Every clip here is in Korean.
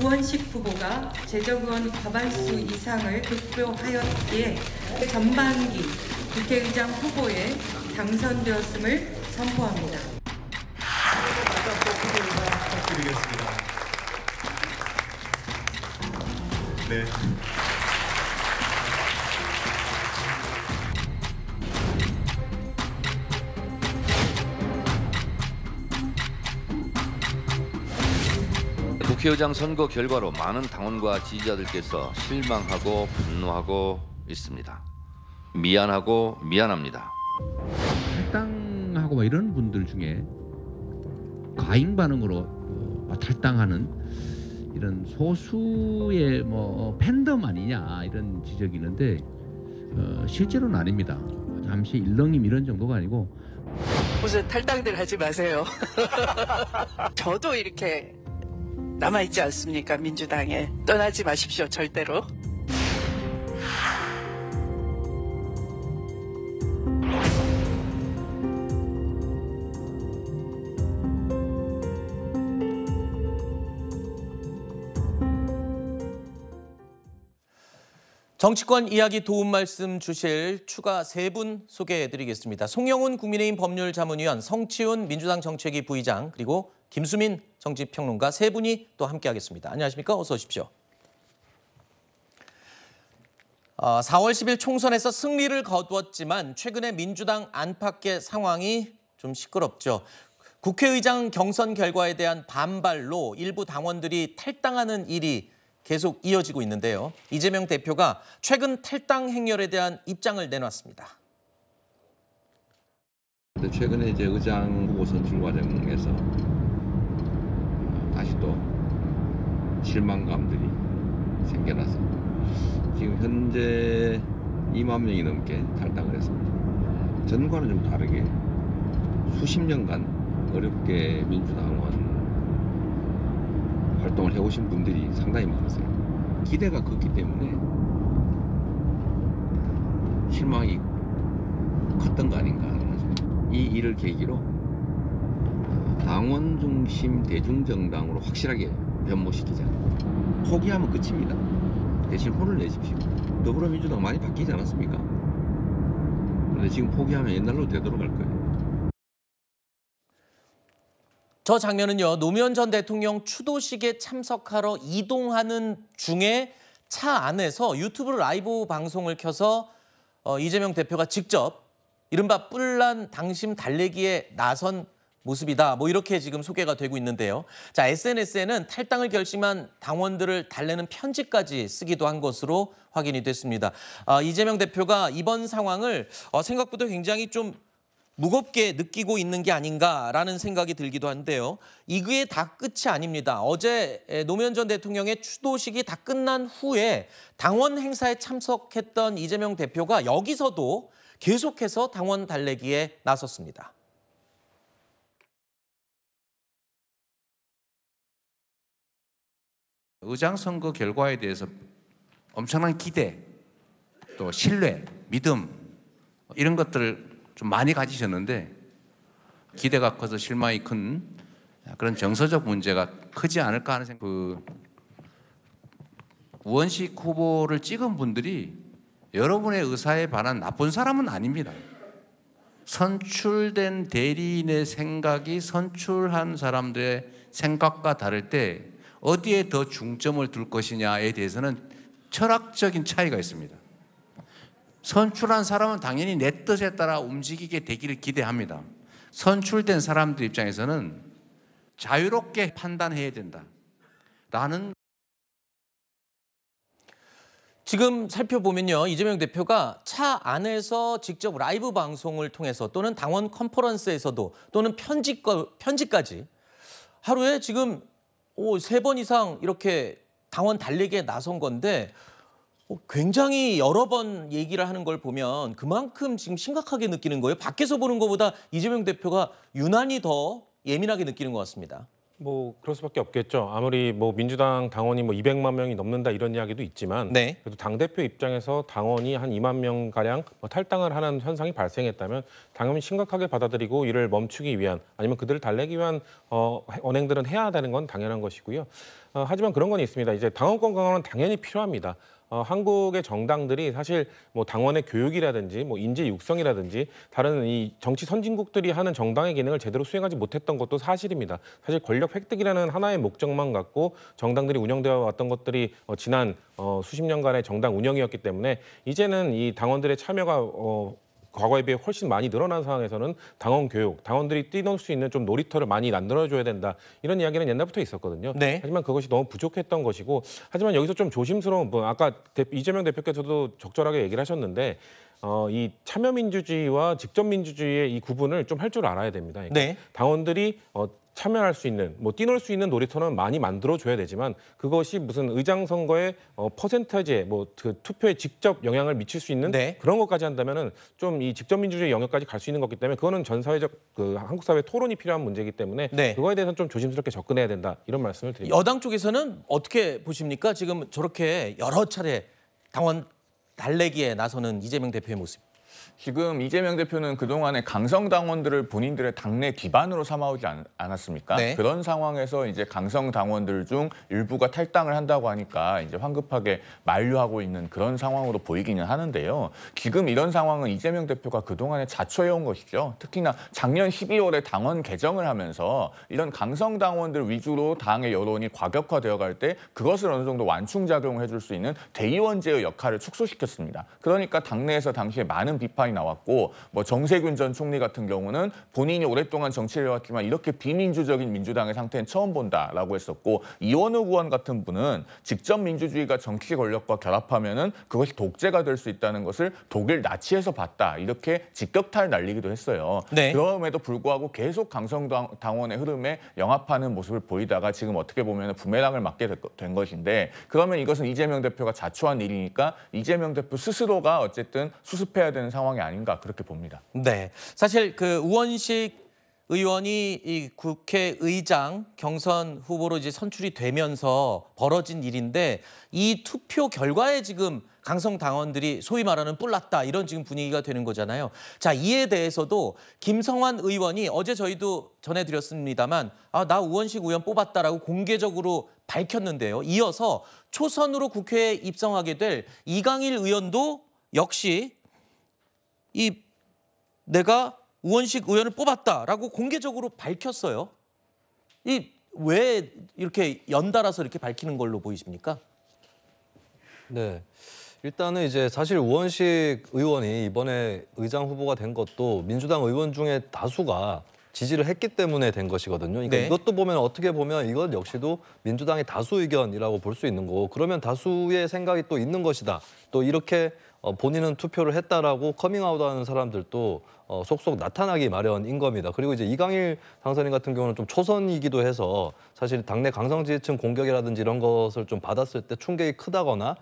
우원식 후보가 재적의원 과반수 이상을 득표하였기에 전반기 국회의장 후보에 당선되었음을 선포합니다. 부탁드리겠습니다. 네. 국회의장 선거 결과로 많은 당원과 지지자들께서 실망하고 분노하고 있습니다. 미안하고 미안합니다. 탈당하고 이런 분들 중에 과잉 반응으로 탈당하는 이런 소수의 팬덤 아니냐 이런 지적이 있는데 실제로는 아닙니다. 잠시 일렁임 이런 정도가 아니고 무슨 탈당들 하지 마세요. 저도 이렇게 남아있지 않습니까? 민주당에. 떠나지 마십시오. 절대로. 정치권 이야기 도움 말씀 주실 추가 세 분 소개해드리겠습니다. 송영훈 국민의힘 법률자문위원, 성치훈 민주당 정책위 부의장, 그리고 김수민 정치평론가 세 분이 또 함께하겠습니다. 안녕하십니까? 어서 오십시오. 4월 10일 총선에서 승리를 거두었지만 최근에 민주당 안팎의 상황이 좀 시끄럽죠. 국회의장 경선 결과에 대한 반발로 일부 당원들이 탈당하는 일이 계속 이어지고 있는데요. 이재명 대표가 최근 탈당 행렬에 대한 입장을 내놨습니다. 최근에 이제 의장 후보 선출 과정에서 다시 또 실망감들이 생겨나서 지금 현재 2만 명이 넘게 탈당을 했습니다. 전과는 좀 다르게 수십 년간 어렵게 민주당원 활동을 해오신 분들이 상당히 많으세요. 기대가 컸기 때문에 실망이 컸던 거 아닌가 하는 생각. 이 일을 계기로 당원 중심 대중정당으로 확실하게 변모시키자. 포기하면 끝입니다. 대신 혼을 내십시오. 더불어민주당 많이 바뀌지 않았습니까? 그런데 지금 포기하면 옛날로 되돌아갈 거예요. 저 장면은요, 노무현 전 대통령 추도식에 참석하러 이동하는 중에 차 안에서 유튜브 라이브 방송을 켜서 이재명 대표가 직접 이른바 뿔난 당심 달래기에 나선 모습이다. 이렇게 지금 소개가 되고 있는데요. 자, SNS에는 탈당을 결심한 당원들을 달래는 편지까지 쓰기도 한 것으로 확인이 됐습니다. 이재명 대표가 이번 상황을 생각보다 굉장히 좀 무겁게 느끼고 있는 게 아닌가라는 생각이 들기도 한데요. 이게 다 끝이 아닙니다. 어제 노무현 전 대통령의 추도식이 다 끝난 후에 당원 행사에 참석했던 이재명 대표가 여기서도 계속해서 당원 달래기에 나섰습니다. 의장 선거 결과에 대해서 엄청난 기대, 또 신뢰, 믿음 이런 것들을 좀 많이 가지셨는데 기대가 커서 실망이 큰 그런 정서적 문제가 크지 않을까 하는 생각. 우원식 후보를 찍은 분들이 여러분의 의사에 반한 나쁜 사람은 아닙니다. 선출된 대리인의 생각이 선출한 사람들의 생각과 다를 때 어디에 더 중점을 둘 것이냐에 대해서는 철학적인 차이가 있습니다. 선출한 사람은 당연히 내 뜻에 따라 움직이게 되기를 기대합니다. 선출된 사람들 입장에서는 자유롭게 판단해야 된다라는. 지금 살펴보면요, 이재명 대표가 차 안에서 직접 라이브 방송을 통해서 또는 당원 컨퍼런스에서도 또는 편지까지 하루에 지금 3번 이상 이렇게 당원 달래기에 나선 건데 굉장히 여러 번 얘기를 하는 걸 보면 그만큼 지금 심각하게 느끼는 거예요. 밖에서 보는 것보다 이재명 대표가 유난히 더 예민하게 느끼는 것 같습니다. 뭐 그럴 수밖에 없겠죠. 아무리 뭐 민주당 당원이 뭐 200만 명이 넘는다 이런 이야기도 있지만 네. 그래도 당대표 입장에서 당원이 한 2만 명 가량 탈당을 하는 현상이 발생했다면 당연히 심각하게 받아들이고 이를 멈추기 위한 아니면 그들을 달래기 위한 언행들은 해야 되는 건 당연한 것이고요. 하지만 그런 건 있습니다. 이제 당원권 강화는 당연히 필요합니다. 한국의 정당들이 사실 뭐 당원의 교육이라든지 뭐 인재 육성이라든지 다른 이 정치 선진국들이 하는 정당의 기능을 제대로 수행하지 못했던 것도 사실입니다. 사실 권력 획득이라는 하나의 목적만 갖고 정당들이 운영되어 왔던 것들이 지난 수십 년간의 정당 운영이었기 때문에 이제는 이 당원들의 참여가 과거에 비해 훨씬 많이 늘어난 상황에서는 당원 교육, 당원들이 뛰놀 수 있는 좀 놀이터를 많이 만들어줘야 된다. 이런 이야기는 옛날부터 있었거든요. 네. 하지만 그것이 너무 부족했던 것이고 하지만 여기서 좀 조심스러운 부분, 아까 이재명 대표께서도 적절하게 얘기를 하셨는데 이 참여민주주의와 직접민주주의의 이 구분을 좀 할 줄 알아야 됩니다. 그러니까 네. 당원들이 참여할 수 있는, 뭐 뛰놀 수 있는 놀이터는 많이 만들어줘야 되지만 그것이 무슨 의장 선거의 퍼센터지에 뭐 그 투표에 직접 영향을 미칠 수 있는 네. 그런 것까지 한다면은 좀 이 직접 민주주의 영역까지 갈 수 있는 거기 때문에 그거는 전 사회적 그 한국 사회 토론이 필요한 문제이기 때문에 네. 그거에 대해서는 좀 조심스럽게 접근해야 된다 이런 말씀을 드립니다. 여당 쪽에서는 어떻게 보십니까? 지금 저렇게 여러 차례 당원 달래기에 나서는 이재명 대표의 모습. 지금 이재명 대표는 그동안에 강성 당원들을 본인들의 당내 기반으로 삼아오지 않았습니까? 네. 그런 상황에서 이제 강성 당원들 중 일부가 탈당을 한다고 하니까 이제 황급하게 만류하고 있는 그런 상황으로 보이기는 하는데요. 지금 이런 상황은 이재명 대표가 그동안에 자초해온 것이죠. 특히나 작년 12월에 당원 개정을 하면서 이런 강성 당원들 위주로 당의 여론이 과격화되어 갈 때 그것을 어느 정도 완충작용을 해줄 수 있는 대의원제의 역할을 축소시켰습니다. 그러니까 당내에서 당시에 많은 비판이 나왔고 뭐 정세균 전 총리 같은 경우는 본인이 오랫동안 정치를 해왔지만 이렇게 비민주적인 민주당의 상태는 처음 본다라고 했었고 이원욱 의원 같은 분은 직접 민주주의가 정치 권력과 결합하면은 그것이 독재가 될 수 있다는 것을 독일 나치에서 봤다 이렇게 직격탄을 날리기도 했어요. 네. 그럼에도 불구하고 계속 강성 당원의 흐름에 영합하는 모습을 보이다가 지금 어떻게 보면 부메랑을 맞게 된 것인데 그러면 이것은 이재명 대표가 자초한 일이니까 이재명 대표 스스로가 어쨌든 수습해야 되는 상황이 아닌가 그렇게 봅니다. 네, 사실 그 우원식 의원이 이 국회의장 경선 후보로 이제 선출이 되면서 벌어진 일인데 이 투표 결과에 지금 강성 당원들이 소위 말하는 뿔났다 이런 지금 분위기가 되는 거잖아요. 자, 이에 대해서도 김성환 의원이 어제 저희도 전해드렸습니다만 나 우원식 의원 뽑았다라고 공개적으로 밝혔는데요. 이어서 초선으로 국회에 입성하게 될 이강일 의원도 역시 내가 우원식 의원을 뽑았다라고 공개적으로 밝혔어요. 왜 이렇게 연달아서 이렇게 밝히는 걸로 보이십니까? 네. 일단은 이제 사실 우원식 의원이 이번에 의장 후보가 된 것도 민주당 의원 중에 다수가 지지를 했기 때문에 된 것이거든요. 그러니까 네. 이것도 보면 어떻게 보면 이건 역시도 민주당의 다수 의견이라고 볼 수 있는 거고 그러면 다수의 생각이 또 있는 것이다. 또 이렇게 본인은 투표를 했다라고 커밍아웃하는 사람들도 속속 나타나기 마련인 겁니다. 그리고 이제 이강일 당선인 같은 경우는 좀 초선이기도 해서 사실 당내 강성지지층 공격이라든지 이런 것을 좀 받았을 때 충격이 크다거나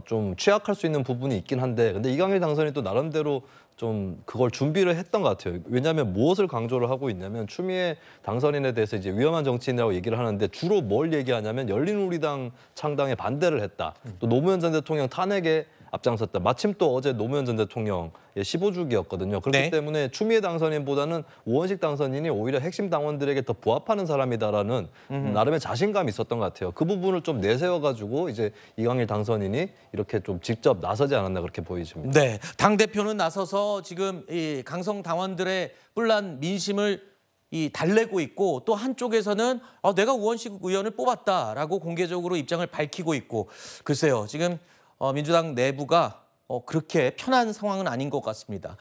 좀 취약할 수 있는 부분이 있긴 한데 근데 이강일 당선인이 또 나름대로 좀 그걸 준비를 했던 것 같아요. 왜냐하면 무엇을 강조를 하고 있냐면 추미애 당선인에 대해서 이제 위험한 정치인이라고 얘기를 하는데 주로 뭘 얘기하냐면 열린우리당 창당에 반대를 했다. 또 노무현 전 대통령 탄핵에 앞장섰다. 마침 또 어제 노무현 전 대통령의 15주기였거든요. 그렇기 네. 때문에 추미애 당선인보다는 우원식 당선인이 오히려 핵심 당원들에게 더 부합하는 사람이다라는 나름의 자신감이 있었던 것 같아요. 그 부분을 좀 내세워가지고 이제 이강일 당선인이 이렇게 좀 직접 나서지 않았나 그렇게 보이십니다. 네, 당대표는 나서서 지금 이 강성 당원들의 뿔난 민심을 달래고 있고 또 한쪽에서는 내가 우원식 의원을 뽑았다라고 공개적으로 입장을 밝히고 있고 글쎄요, 지금 민주당 내부가 그렇게 편한 상황은 아닌 것 같습니다.